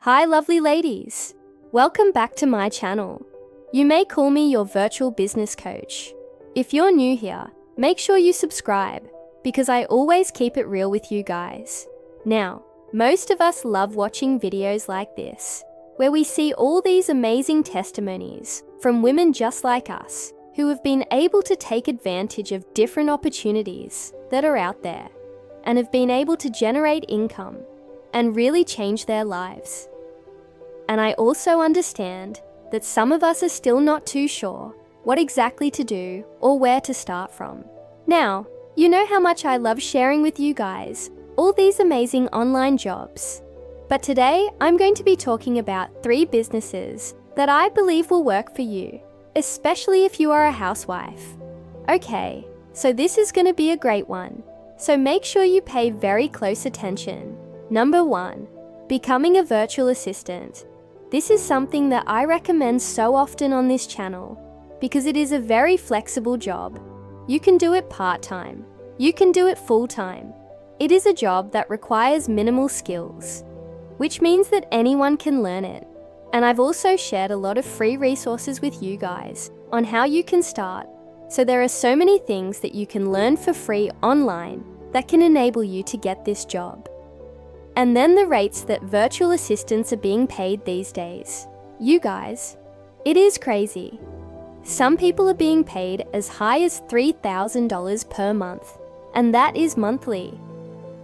Hi lovely ladies! Welcome back to my channel. You may call me your virtual business coach. If you're new here, make sure you subscribe because I always keep it real with you guys. Now, most of us love watching videos like this, where we see all these amazing testimonies from women just like us who have been able to take advantage of different opportunities that are out there and have been able to generate income and really change their lives. And I also understand that some of us are still not too sure what exactly to do or where to start from. Now, you know how much I love sharing with you guys all these amazing online jobs. But today, I'm going to be talking about 3 businesses that I believe will work for you, especially if you are a housewife. Okay, so this is going to be a great one. So make sure you pay very close attention. Number 1, becoming a virtual assistant. This is something that I recommend so often on this channel because it is a very flexible job. You can do it part-time. You can do it full-time. It is a job that requires minimal skills, which means that anyone can learn it. And I've also shared a lot of free resources with you guys on how you can start. So there are so many things that you can learn for free online that can enable you to get this job. And then the rates that virtual assistants are being paid these days. You guys, it is crazy. Some people are being paid as high as $3,000 per month, and that is monthly.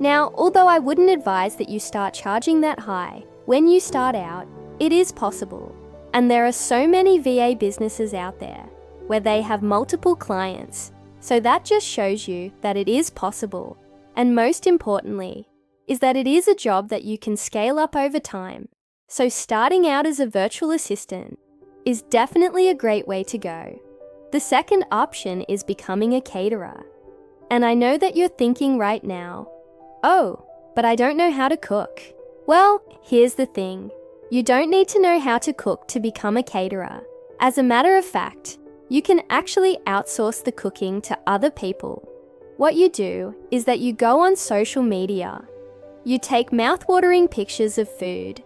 Now, although I wouldn't advise that you start charging that high when you start out, it is possible. And there are so many VA businesses out there where they have multiple clients. So that just shows you that it is possible. And most importantly, is that it is a job that you can scale up over time. So starting out as a virtual assistant is definitely a great way to go. The second option is becoming a caterer. And I know that you're thinking right now, oh, but I don't know how to cook. Well, here's the thing. You don't need to know how to cook to become a caterer. As a matter of fact, you can actually outsource the cooking to other people. What you do is that you go on social media. You take mouth-watering pictures of food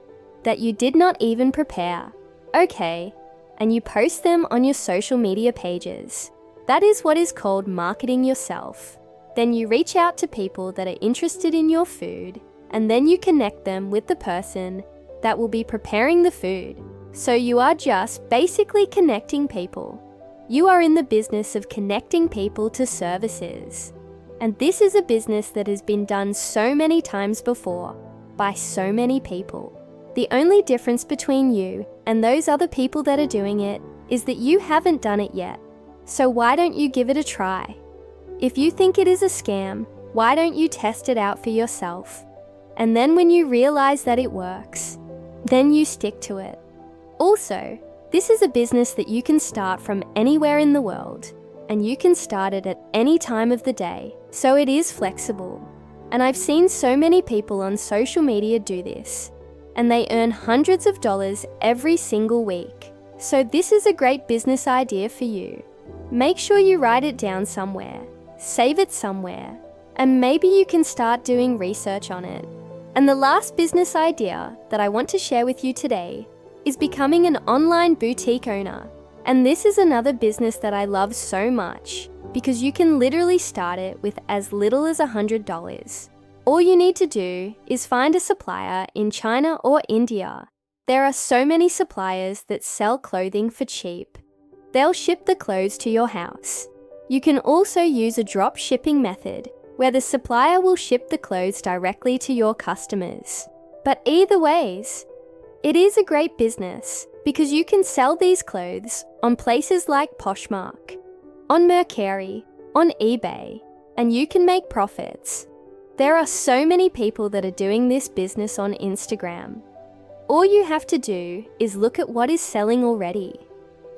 that you did not even prepare, okay, and you post them on your social media pages. That is what is called marketing yourself. Then you reach out to people that are interested in your food, and then you connect them with the person that will be preparing the food. So you are just basically connecting people. You are in the business of connecting people to services. And this is a business that has been done so many times before by so many people. The only difference between you and those other people that are doing it is that you haven't done it yet. So why don't you give it a try? If you think it is a scam, why don't you test it out for yourself? And then when you realize that it works, then you stick to it. Also, this is a business that you can start from anywhere in the world. And you can start it at any time of the day, so it is flexible. And I've seen so many people on social media do this, and they earn hundreds of dollars every single week. So this is a great business idea for you. Make sure you write it down somewhere, save it somewhere, and maybe you can start doing research on it. And the last business idea that I want to share with you today is becoming an online boutique owner. And this is another business that I love so much because you can literally start it with as little as $100. All you need to do is find a supplier in China or India. There are so many suppliers that sell clothing for cheap. They'll ship the clothes to your house. You can also use a drop shipping method where the supplier will ship the clothes directly to your customers. But either ways, it is a great business because you can sell these clothes on places like Poshmark, on Mercari, on eBay, and you can make profits. There are so many people that are doing this business on Instagram. All you have to do is look at what is selling already.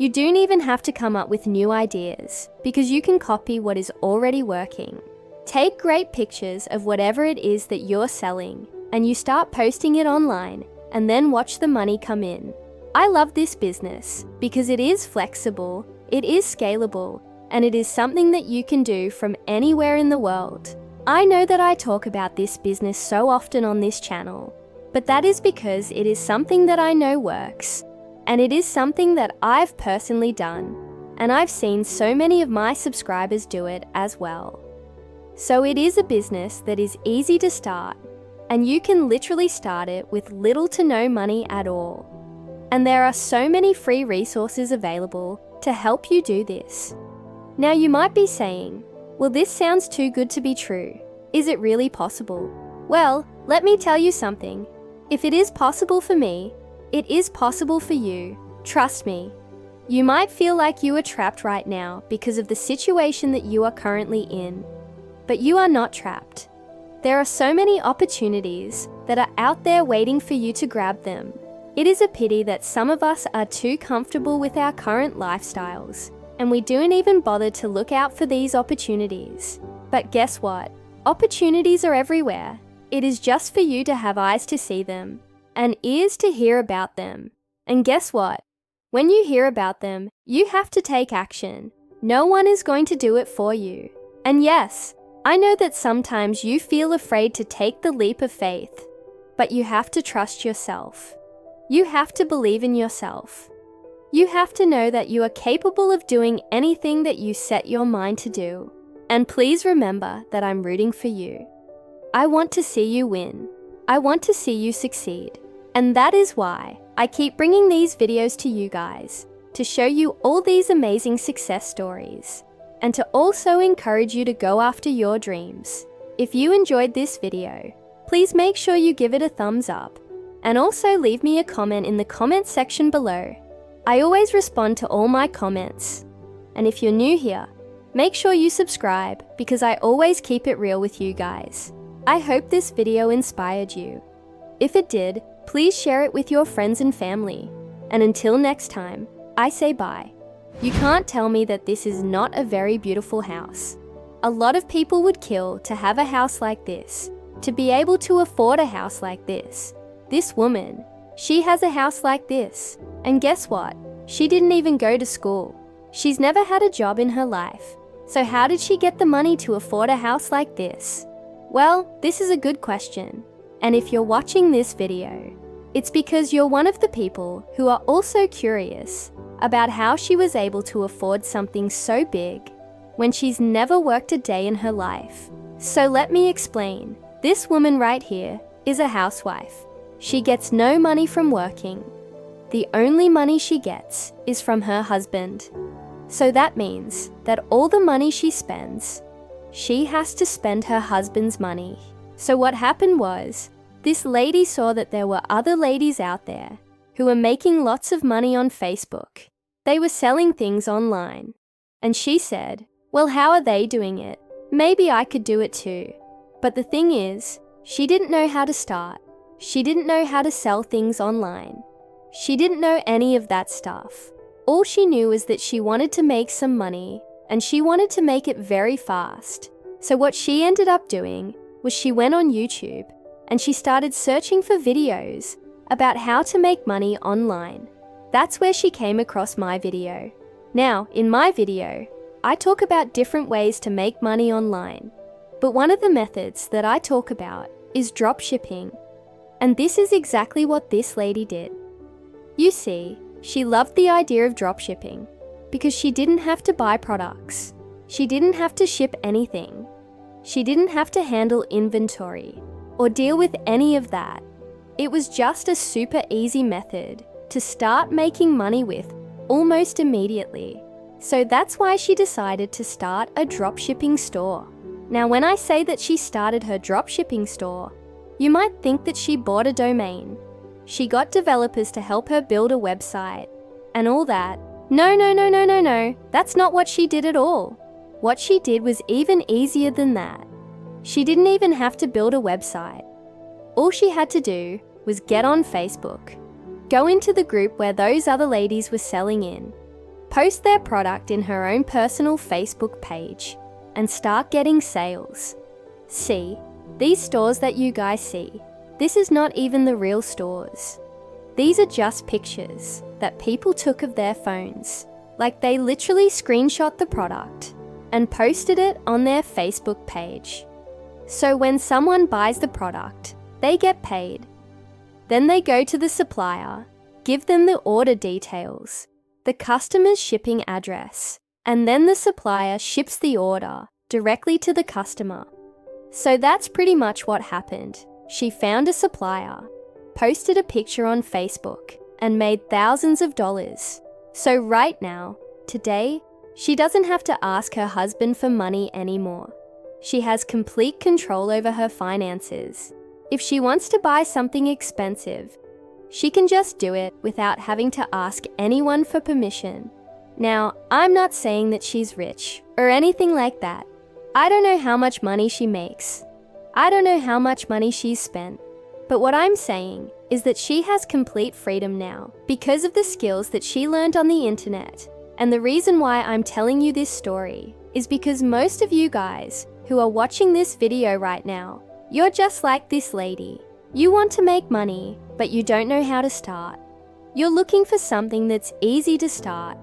You don't even have to come up with new ideas because you can copy what is already working. Take great pictures of whatever it is that you're selling and you start posting it online and then watch the money come in. I love this business because it is flexible, it is scalable, and it is something that you can do from anywhere in the world. I know that I talk about this business so often on this channel, But that is because it is something that I know works, and it is something that I've personally done, and I've seen so many of my subscribers do it as well. So it is a business that is easy to start, and you can literally start it with little to no money at all. And there are so many free resources available to help you do this. Now you might be saying, well, this sounds too good to be true. Is it really possible? Well, let me tell you something. If it is possible for me, it is possible for you. Trust me. You might feel like you are trapped right now because of the situation that you are currently in. But you are not trapped. There are so many opportunities that are out there waiting for you to grab them. It is a pity that some of us are too comfortable with our current lifestyles, and we don't even bother to look out for these opportunities. But guess what? Opportunities are everywhere. It is just for you to have eyes to see them, and ears to hear about them. And guess what? When you hear about them, you have to take action. No one is going to do it for you. And yes, I know that sometimes you feel afraid to take the leap of faith, but you have to trust yourself. You have to believe in yourself. You have to know that you are capable of doing anything that you set your mind to do. And please remember that I'm rooting for you. I want to see you win. I want to see you succeed. And that is why I keep bringing these videos to you guys, to show you all these amazing success stories, and to also encourage you to go after your dreams. If you enjoyed this video, please make sure you give it a thumbs up, and also leave me a comment in the comment section below. I always respond to all my comments. And if you're new here, make sure you subscribe because I always keep it real with you guys. I hope this video inspired you. If it did, please share it with your friends and family. And until next time, I say bye. You can't tell me that this is not a very beautiful house. A lot of people would kill to have a house like this, to be able to afford a house like this. This woman, she has a house like this. And guess what? She didn't even go to school. She's never had a job in her life. So how did she get the money to afford a house like this? Well, this is a good question. And if you're watching this video, it's because you're one of the people who are also curious about how she was able to afford something so big when she's never worked a day in her life. So let me explain. This woman right here is a housewife. She gets no money from working. The only money she gets is from her husband. So that means that all the money she spends, she has to spend her husband's money. So what happened was, this lady saw that there were other ladies out there who were making lots of money on Facebook. They were selling things online. And she said, well, how are they doing it? Maybe I could do it too. But the thing is, she didn't know how to start. She didn't know how to sell things online. She didn't know any of that stuff. All she knew was that she wanted to make some money, and she wanted to make it very fast. So what she ended up doing was she went on YouTube and she started searching for videos about how to make money online. That's where she came across my video. Now, in my video, I talk about different ways to make money online. But one of the methods that I talk about is drop shipping. And this is exactly what this lady did. You see, she loved the idea of drop shipping because she didn't have to buy products. She didn't have to ship anything. She didn't have to handle inventory or deal with any of that. It was just a super easy method to start making money with almost immediately. So that's why she decided to start a dropshipping store. Now, when I say that she started her dropshipping store, you might think that she bought a domain. She got developers to help her build a website and all that. No. That's not what she did at all. What she did was even easier than that. She didn't even have to build a website. All she had to do was get on Facebook, go into the group where those other ladies were selling in, post their product in her own personal Facebook page, and start getting sales. See, these stores that you guys see, this is not even the real stores. These are just pictures that people took of their phones. Like they literally screenshot the product and posted it on their Facebook page. So when someone buys the product, they get paid. Then they go to the supplier, give them the order details, the customer's shipping address, and then the supplier ships the order directly to the customer. So that's pretty much what happened. She found a supplier, posted a picture on Facebook, and made thousands of dollars. So right now, today, she doesn't have to ask her husband for money anymore. She has complete control over her finances. If she wants to buy something expensive, she can just do it without having to ask anyone for permission. Now, I'm not saying that she's rich or anything like that. I don't know how much money she makes. I don't know how much money she's spent. But what I'm saying is that she has complete freedom now because of the skills that she learned on the internet. And the reason why I'm telling you this story is because most of you guys who are watching this video right now, you're just like this lady. You want to make money, but you don't know how to start. You're looking for something that's easy to start.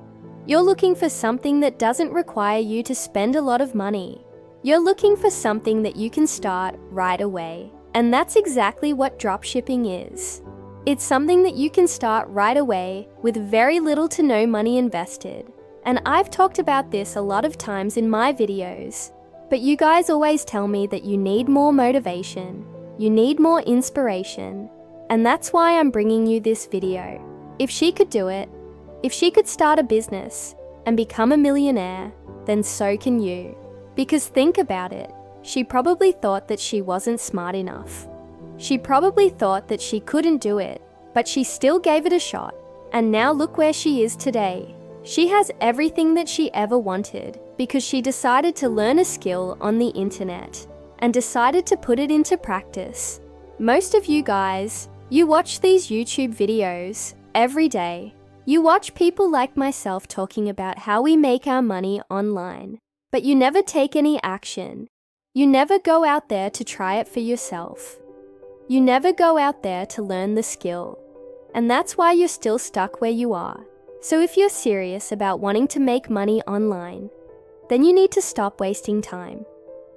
You're looking for something that doesn't require you to spend a lot of money. You're looking for something that you can start right away. And that's exactly what dropshipping is. It's something that you can start right away with very little to no money invested. And I've talked about this a lot of times in my videos. But you guys always tell me that you need more motivation. You need more inspiration. And that's why I'm bringing you this video. If she could do it, if she could start a business and become a millionaire, then so can you. Because think about it, she probably thought that she wasn't smart enough. She probably thought that she couldn't do it, but she still gave it a shot. And now look where she is today. She has everything that she ever wanted because she decided to learn a skill on the internet and decided to put it into practice. Most of you guys, you watch these YouTube videos every day. You watch people like myself talking about how we make our money online, but you never take any action. You never go out there to try it for yourself. You never go out there to learn the skill. And that's why you're still stuck where you are. So if you're serious about wanting to make money online, then you need to stop wasting time.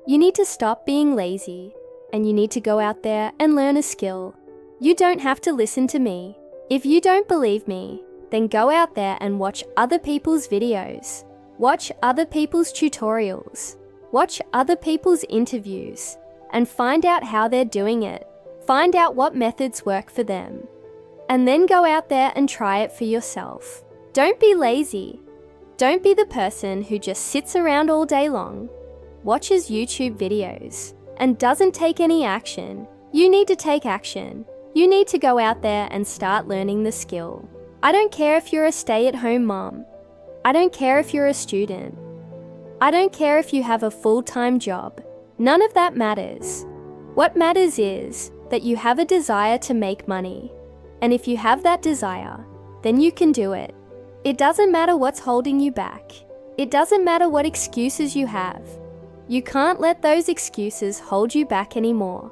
You need to stop being lazy, and you need to go out there and learn a skill. You don't have to listen to me. If you don't believe me, then go out there and watch other people's videos. Watch other people's tutorials. Watch other people's interviews and find out how they're doing it. Find out what methods work for them. And then go out there and try it for yourself. Don't be lazy. Don't be the person who just sits around all day long, watches YouTube videos, and doesn't take any action. You need to take action. You need to go out there and start learning the skill. I don't care if you're a stay-at-home mom. I don't care if you're a student. I don't care if you have a full-time job. None of that matters. What matters is that you have a desire to make money. And if you have that desire, then you can do it. It doesn't matter what's holding you back. It doesn't matter what excuses you have. You can't let those excuses hold you back anymore.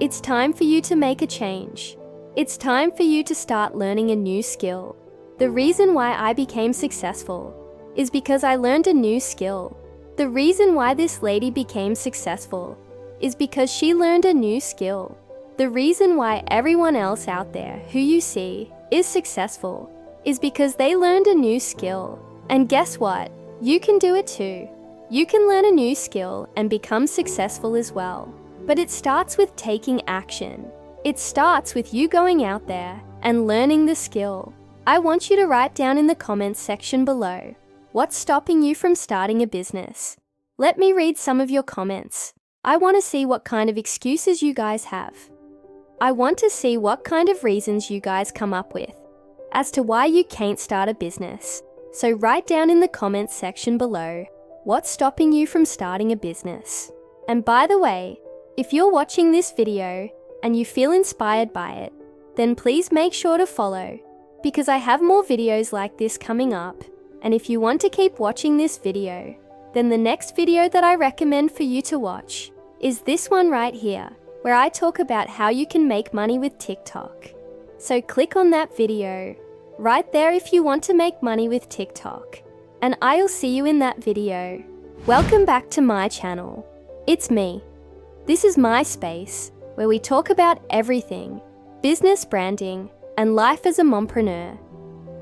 It's time for you to make a change. It's time for you to start learning a new skill. The reason why I became successful is because I learned a new skill. The reason why this lady became successful is because she learned a new skill. The reason why everyone else out there who you see is successful is because they learned a new skill. And guess what? You can do it too. You can learn a new skill and become successful as well. But it starts with taking action. It starts with you going out there and learning the skill. I want you to write down in the comments section below, what's stopping you from starting a business? Let me read some of your comments. I want to see what kind of excuses you guys have. I want to see what kind of reasons you guys come up with as to why you can't start a business. So write down in the comments section below, what's stopping you from starting a business? And by the way, if you're watching this video and you feel inspired by it, then please make sure to follow, because I have more videos like this coming up. And if you want to keep watching this video, then the next video that I recommend for you to watch is this one right here, where I talk about how you can make money with TikTok. So click on that video right there if you want to make money with TikTok. And I'll see you in that video. Welcome back to my channel. It's me. This is my space where we talk about everything. business branding, and life as a mompreneur.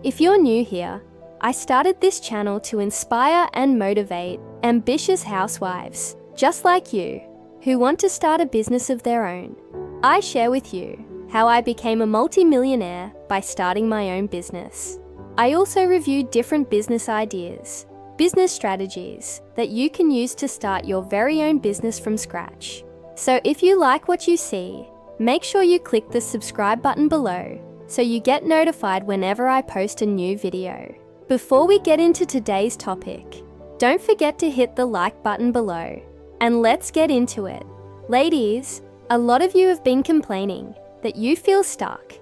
If you're new here, I started this channel to inspire and motivate ambitious housewives, just like you, who want to start a business of their own. I share with you how I became a multi-millionaire by starting my own business. I also review different business ideas, business strategies that you can use to start your very own business from scratch. So if you like what you see, make sure you click the subscribe button below so you get notified whenever I post a new video. Before we get into today's topic, don't forget to hit the like button below, and let's get into it. Ladies, a lot of you have been complaining that you feel stuck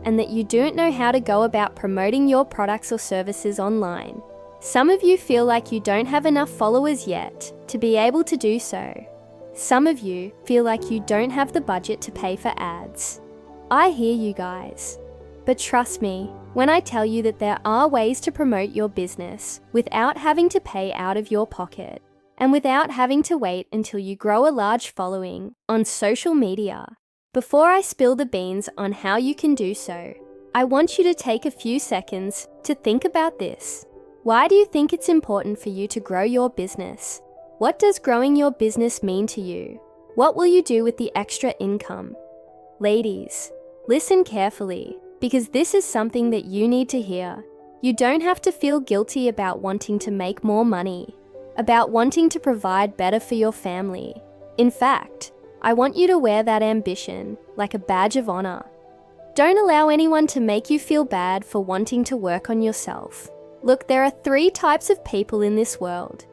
and that you don't know how to go about promoting your products or services online. Some of you feel like you don't have enough followers yet to be able to do so. Some of you feel like you don't have the budget to pay for ads. I hear you guys, but trust me when I tell you that there are ways to promote your business without having to pay out of your pocket and without having to wait until you grow a large following on social media. Before I spill the beans on how you can do so, I want you to take a few seconds to think about this. Why do you think it's important for you to grow your business? What does growing your business mean to you? What will you do with the extra income? Ladies, listen carefully, because this is something that you need to hear. You don't have to feel guilty about wanting to make more money, about wanting to provide better for your family. In fact, I want you to wear that ambition like a badge of honor. Don't allow anyone to make you feel bad for wanting to work on yourself. Look, there are 3 types of people in this world.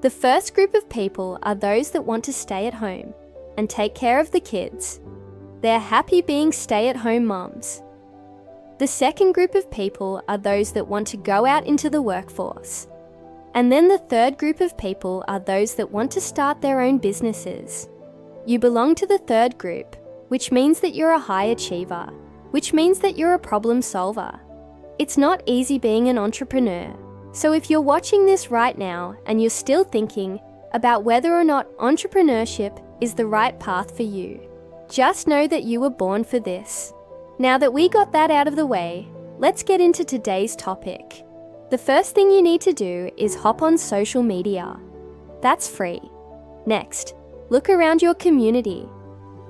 The first group of people are those that want to stay at home and take care of the kids. They're happy being stay-at-home moms. The second group of people are those that want to go out into the workforce. And then the third group of people are those that want to start their own businesses. You belong to the third group, which means that you're a high achiever, which means that you're a problem solver. It's not easy being an entrepreneur. So if you're watching this right now and you're still thinking about whether or not entrepreneurship is the right path for you, just know that you were born for this. Now that we got that out of the way, let's get into today's topic. The first thing you need to do is hop on social media. That's free. Next, look around your community.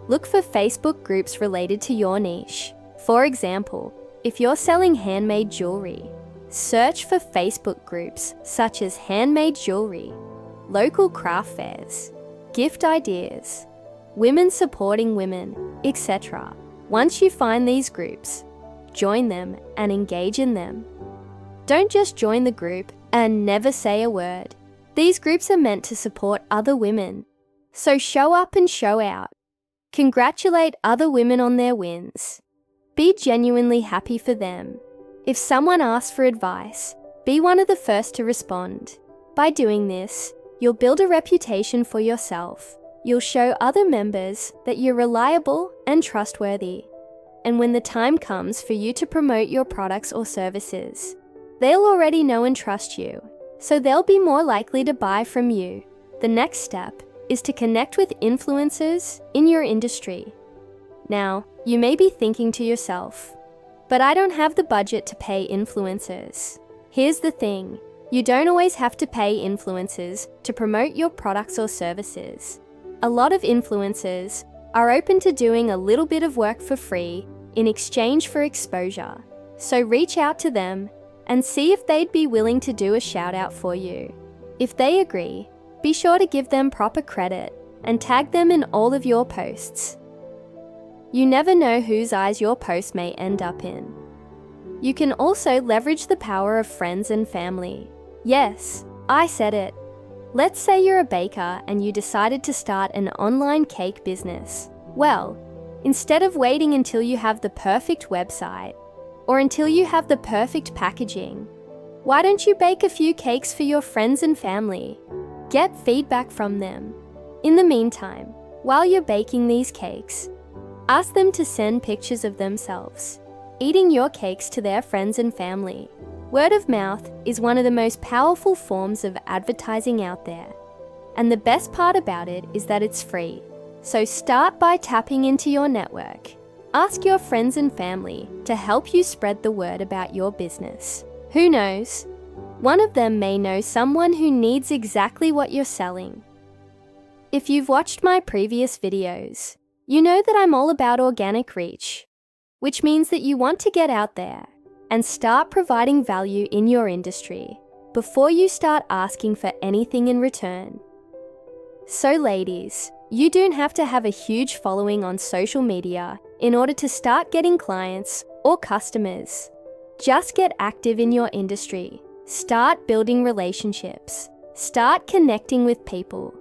Look for Facebook groups related to your niche. For example, if you're selling handmade jewelry, search for Facebook groups such as handmade jewelry, local craft fairs, gift ideas, women supporting women, etc. Once you find these groups, join them and engage in them. Don't just join the group and never say a word. These groups are meant to support other women. So show up and show out. Congratulate other women on their wins. Be genuinely happy for them. If someone asks for advice, be one of the first to respond. By doing this, you'll build a reputation for yourself. You'll show other members that you're reliable and trustworthy. And when the time comes for you to promote your products or services, they'll already know and trust you, so they'll be more likely to buy from you. The next step is to connect with influencers in your industry. Now, you may be thinking to yourself, but I don't have the budget to pay influencers. Here's the thing, you don't always have to pay influencers to promote your products or services. A lot of influencers are open to doing a little bit of work for free in exchange for exposure. So reach out to them and see if they'd be willing to do a shout out for you. If they agree, be sure to give them proper credit and tag them in all of your posts. You never know whose eyes your post may end up in. You can also leverage the power of friends and family. Yes, I said it. Let's say you're a baker and you decided to start an online cake business. Well, instead of waiting until you have the perfect website or until you have the perfect packaging, why don't you bake a few cakes for your friends and family? Get feedback from them. In the meantime, while you're baking these cakes, ask them to send pictures of themselves eating your cakes to their friends and family. Word of mouth is one of the most powerful forms of advertising out there. And the best part about it is that it's free. So start by tapping into your network. Ask your friends and family to help you spread the word about your business. Who knows? One of them may know someone who needs exactly what you're selling. If you've watched my previous videos, you know that I'm all about organic reach, which means that you want to get out there and start providing value in your industry before you start asking for anything in return. So ladies, you don't have to have a huge following on social media in order to start getting clients or customers. Just get active in your industry. Start building relationships. Start connecting with people.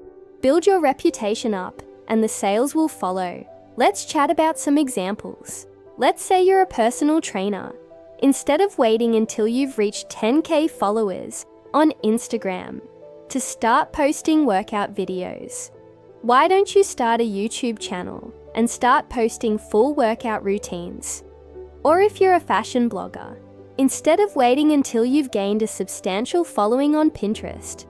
Build your reputation up and the sales will follow. Let's chat about some examples. Let's say you're a personal trainer. Instead of waiting until you've reached 10K followers on Instagram to start posting workout videos, why don't you start a YouTube channel and start posting full workout routines? Or if you're a fashion blogger, instead of waiting until you've gained a substantial following on Pinterest,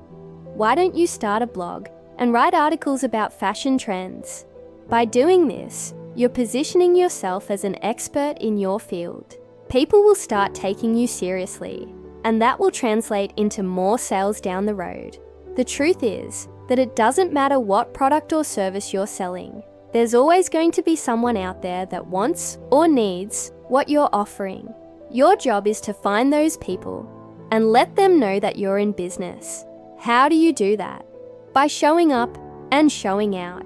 why don't you start a blog and write articles about fashion trends? By doing this, you're positioning yourself as an expert in your field. People will start taking you seriously, and that will translate into more sales down the road. The truth is that it doesn't matter what product or service you're selling. There's always going to be someone out there that wants or needs what you're offering. Your job is to find those people and let them know that you're in business. How do you do that? By showing up and showing out.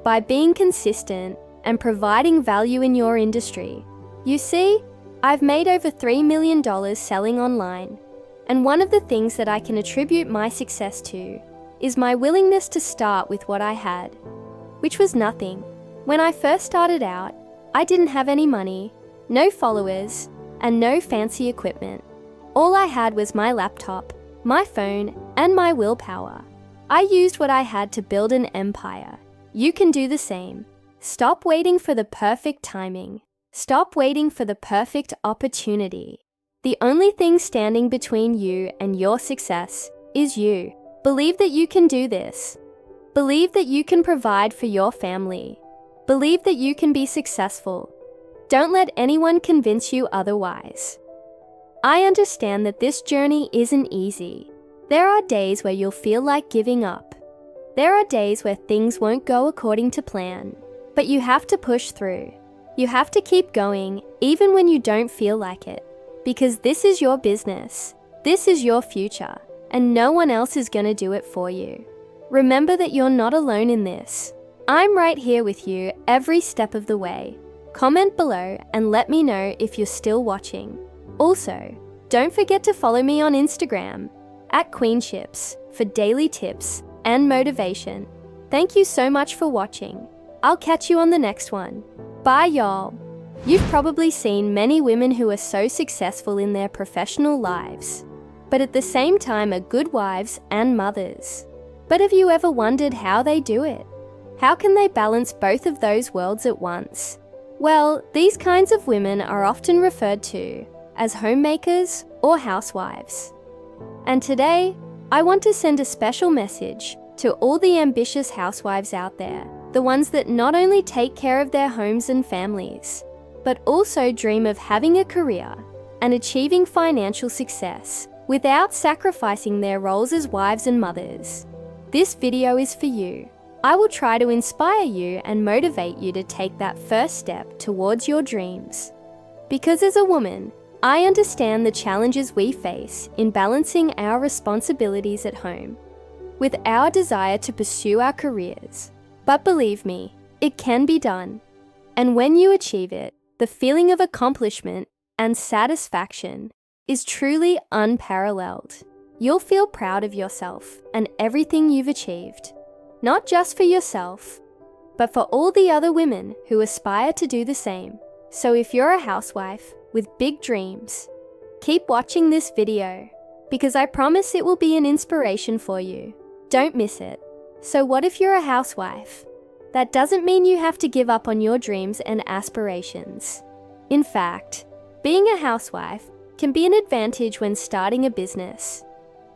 By being consistent and providing value in your industry. You see, I've made over $3 million selling online, and one of the things that I can attribute my success to is my willingness to start with what I had, which was nothing. When I first started out, I didn't have any money, no followers, and no fancy equipment. All I had was my laptop, my phone, and my willpower. I used what I had to build an empire. You can do the same. Stop waiting for the perfect timing. Stop waiting for the perfect opportunity. The only thing standing between you and your success is you. Believe that you can do this. Believe that you can provide for your family. Believe that you can be successful. Don't let anyone convince you otherwise. I understand that this journey isn't easy. There are days where you'll feel like giving up. There are days where things won't go according to plan, but you have to push through. You have to keep going even when you don't feel like it, because this is your business, this is your future, and no one else is going to do it for you. Remember that you're not alone in this. I'm right here with you every step of the way. Comment below and let me know if you're still watching. Also, don't forget to follow me on Instagram @Queenships for daily tips and motivation. Thank you so much for watching. I'll catch you on the next one. Bye, y'all. You've probably seen many women who are so successful in their professional lives, but at the same time are good wives and mothers. But have you ever wondered how they do it? How can they balance both of those worlds at once? Well, these kinds of women are often referred to as homemakers or housewives. And today, I want to send a special message to all the ambitious housewives out there, the ones that not only take care of their homes and families, but also dream of having a career and achieving financial success without sacrificing their roles as wives and mothers. This video is for you. I will try to inspire you and motivate you to take that first step towards your dreams. Because as a woman, I understand the challenges we face in balancing our responsibilities at home with our desire to pursue our careers. But believe me, it can be done. And when you achieve it, the feeling of accomplishment and satisfaction is truly unparalleled. You'll feel proud of yourself and everything you've achieved, not just for yourself, but for all the other women who aspire to do the same. So if you're a housewife with big dreams, keep watching this video because I promise it will be an inspiration for you. Don't miss it. So what if you're a housewife? That doesn't mean you have to give up on your dreams and aspirations. In fact, being a housewife can be an advantage when starting a business.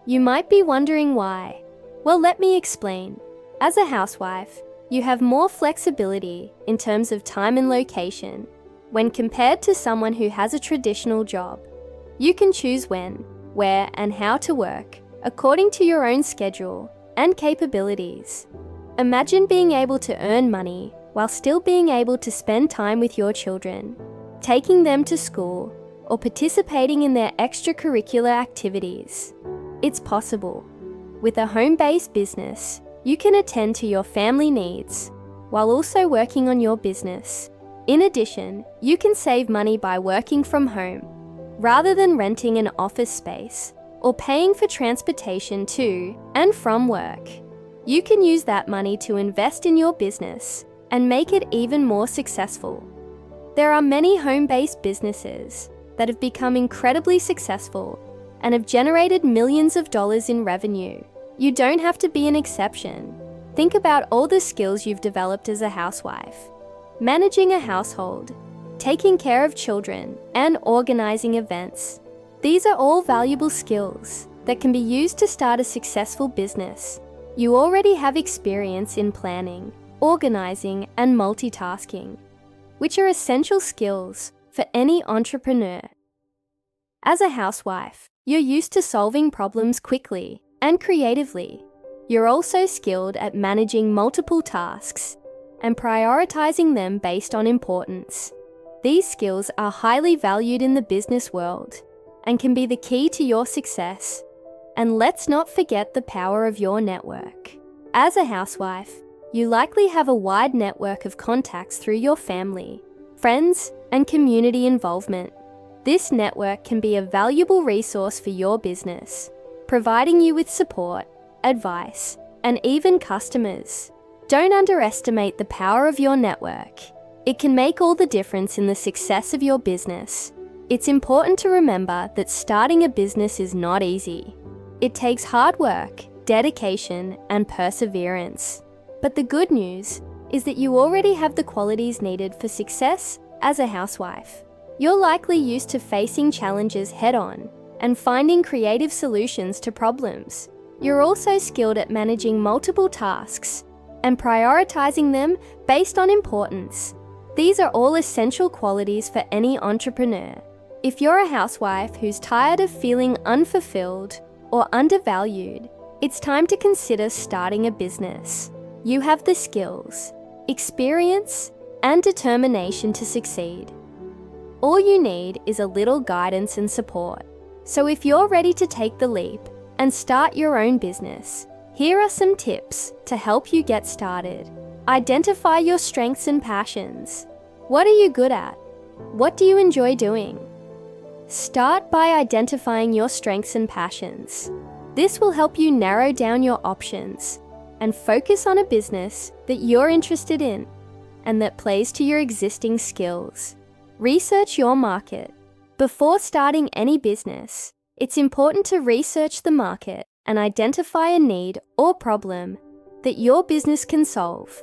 You might be wondering why. Well, let me explain. As a housewife, you have more flexibility in terms of time and location. when compared to someone who has a traditional job. You can choose when, where, and how to work according to your own schedule and capabilities. Imagine being able to earn money while still being able to spend time with your children, taking them to school, or participating in their extracurricular activities. It's possible. With a home-based business, you can attend to your family needs while also working on your business. In addition, you can save money by working from home rather than renting an office space or paying for transportation to and from work. You can use that money to invest in your business and make it even more successful. There are many home-based businesses that have become incredibly successful and have generated millions of dollars in revenue. You don't have to be an exception. Think about all the skills you've developed as a housewife. Managing a household, taking care of children, and organizing events. These are all valuable skills that can be used to start a successful business. You already have experience in planning, organizing, and multitasking, which are essential skills for any entrepreneur. As a housewife, you're used to solving problems quickly and creatively. You're also skilled at managing multiple tasks and prioritizing them based on importance. These skills are highly valued in the business world and can be the key to your success. And let's not forget the power of your network. As a housewife, you likely have a wide network of contacts through your family, friends, and community involvement. This network can be a valuable resource for your business, providing you with support, advice, and even customers. Don't underestimate the power of your network. It can make all the difference in the success of your business. It's important to remember that starting a business is not easy. It takes hard work, dedication, and perseverance. But the good news is that you already have the qualities needed for success as a housewife. You're likely used to facing challenges head-on and finding creative solutions to problems. You're also skilled at managing multiple tasks and prioritizing them based on importance. These are all essential qualities for any entrepreneur. If you're a housewife who's tired of feeling unfulfilled or undervalued, it's time to consider starting a business. You have the skills, experience, and determination to succeed. All you need is a little guidance and support. So if you're ready to take the leap and start your own business, here are some tips to help you get started. Identify your strengths and passions. What are you good at? What do you enjoy doing? Start by identifying your strengths and passions. This will help you narrow down your options and focus on a business that you're interested in and that plays to your existing skills. Research your market. Before starting any business, it's important to research the market and identify a need or problem that your business can solve.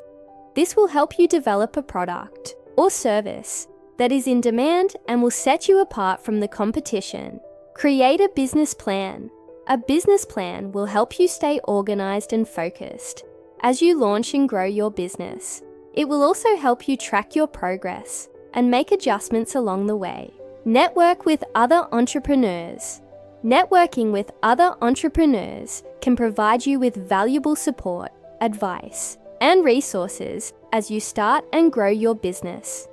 This will help you develop a product or service that is in demand and will set you apart from the competition. Create a business plan. A business plan will help you stay organized and focused as you launch and grow your business. It will also help you track your progress and make adjustments along the way. Network with other entrepreneurs. Networking with other entrepreneurs can provide you with valuable support, advice, and resources as you start and grow your business.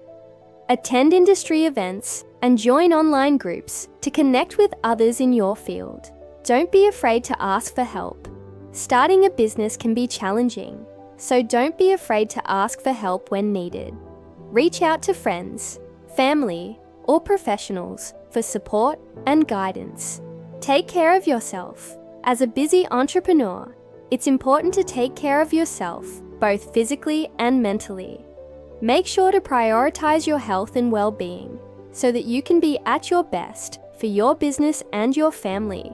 Attend industry events and join online groups to connect with others in your field. Don't be afraid to ask for help. Starting a business can be challenging, so don't be afraid to ask for help when needed. Reach out to friends, family, or professionals for support and guidance. Take care of yourself. As a busy entrepreneur, it's important to take care of yourself, both physically and mentally. Make sure to prioritize your health and well-being so that you can be at your best for your business and your family.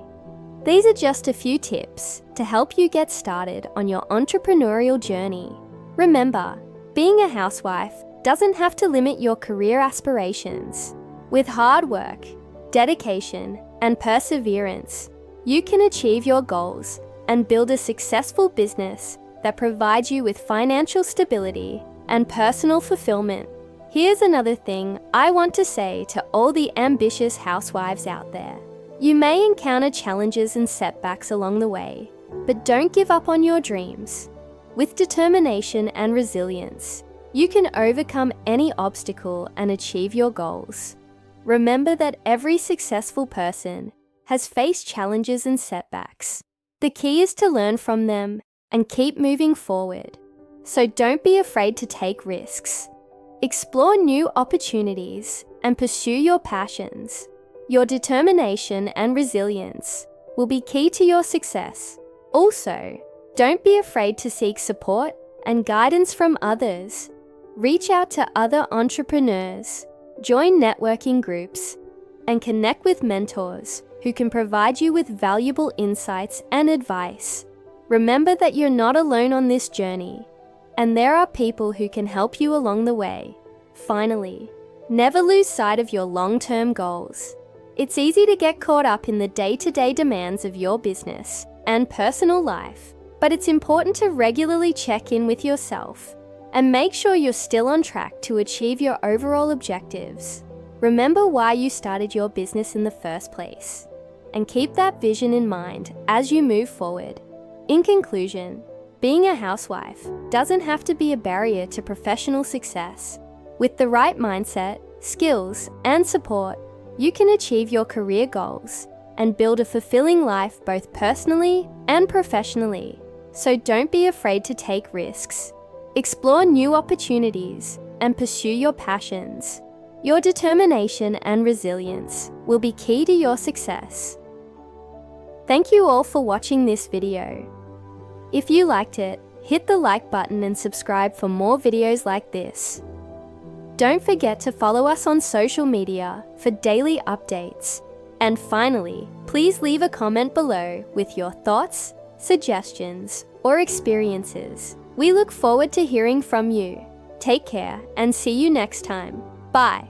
These are just a few tips to help you get started on your entrepreneurial journey. Remember, being a housewife doesn't have to limit your career aspirations. With hard work, dedication, and perseverance, you can achieve your goals and build a successful business that provides you with financial stability and personal fulfillment. Here's another thing I want to say to all the ambitious housewives out there. You may encounter challenges and setbacks along the way, but don't give up on your dreams. With determination and resilience, you can overcome any obstacle and achieve your goals. Remember that every successful person has faced challenges and setbacks. The key is to learn from them and keep moving forward. So don't be afraid to take risks. Explore new opportunities and pursue your passions. Your determination and resilience will be key to your success. Also, don't be afraid to seek support and guidance from others. Reach out to other entrepreneurs, join networking groups, and connect with mentors who can provide you with valuable insights and advice. Remember that you're not alone on this journey, and there are people who can help you along the way. Finally, never lose sight of your long-term goals. It's easy to get caught up in the day-to-day demands of your business and personal life, but it's important to regularly check in with yourself and make sure you're still on track to achieve your overall objectives. Remember why you started your business in the first place, and keep that vision in mind as you move forward. In conclusion, being a housewife doesn't have to be a barrier to professional success. With the right mindset, skills, and support, you can achieve your career goals and build a fulfilling life both personally and professionally. So don't be afraid to take risks. Explore new opportunities and pursue your passions. Your determination and resilience will be key to your success. Thank you all for watching this video. If you liked it, hit the like button and subscribe for more videos like this. Don't forget to follow us on social media for daily updates. And finally, please leave a comment below with your thoughts, suggestions, or experiences. We look forward to hearing from you. Take care and see you next time. Bye.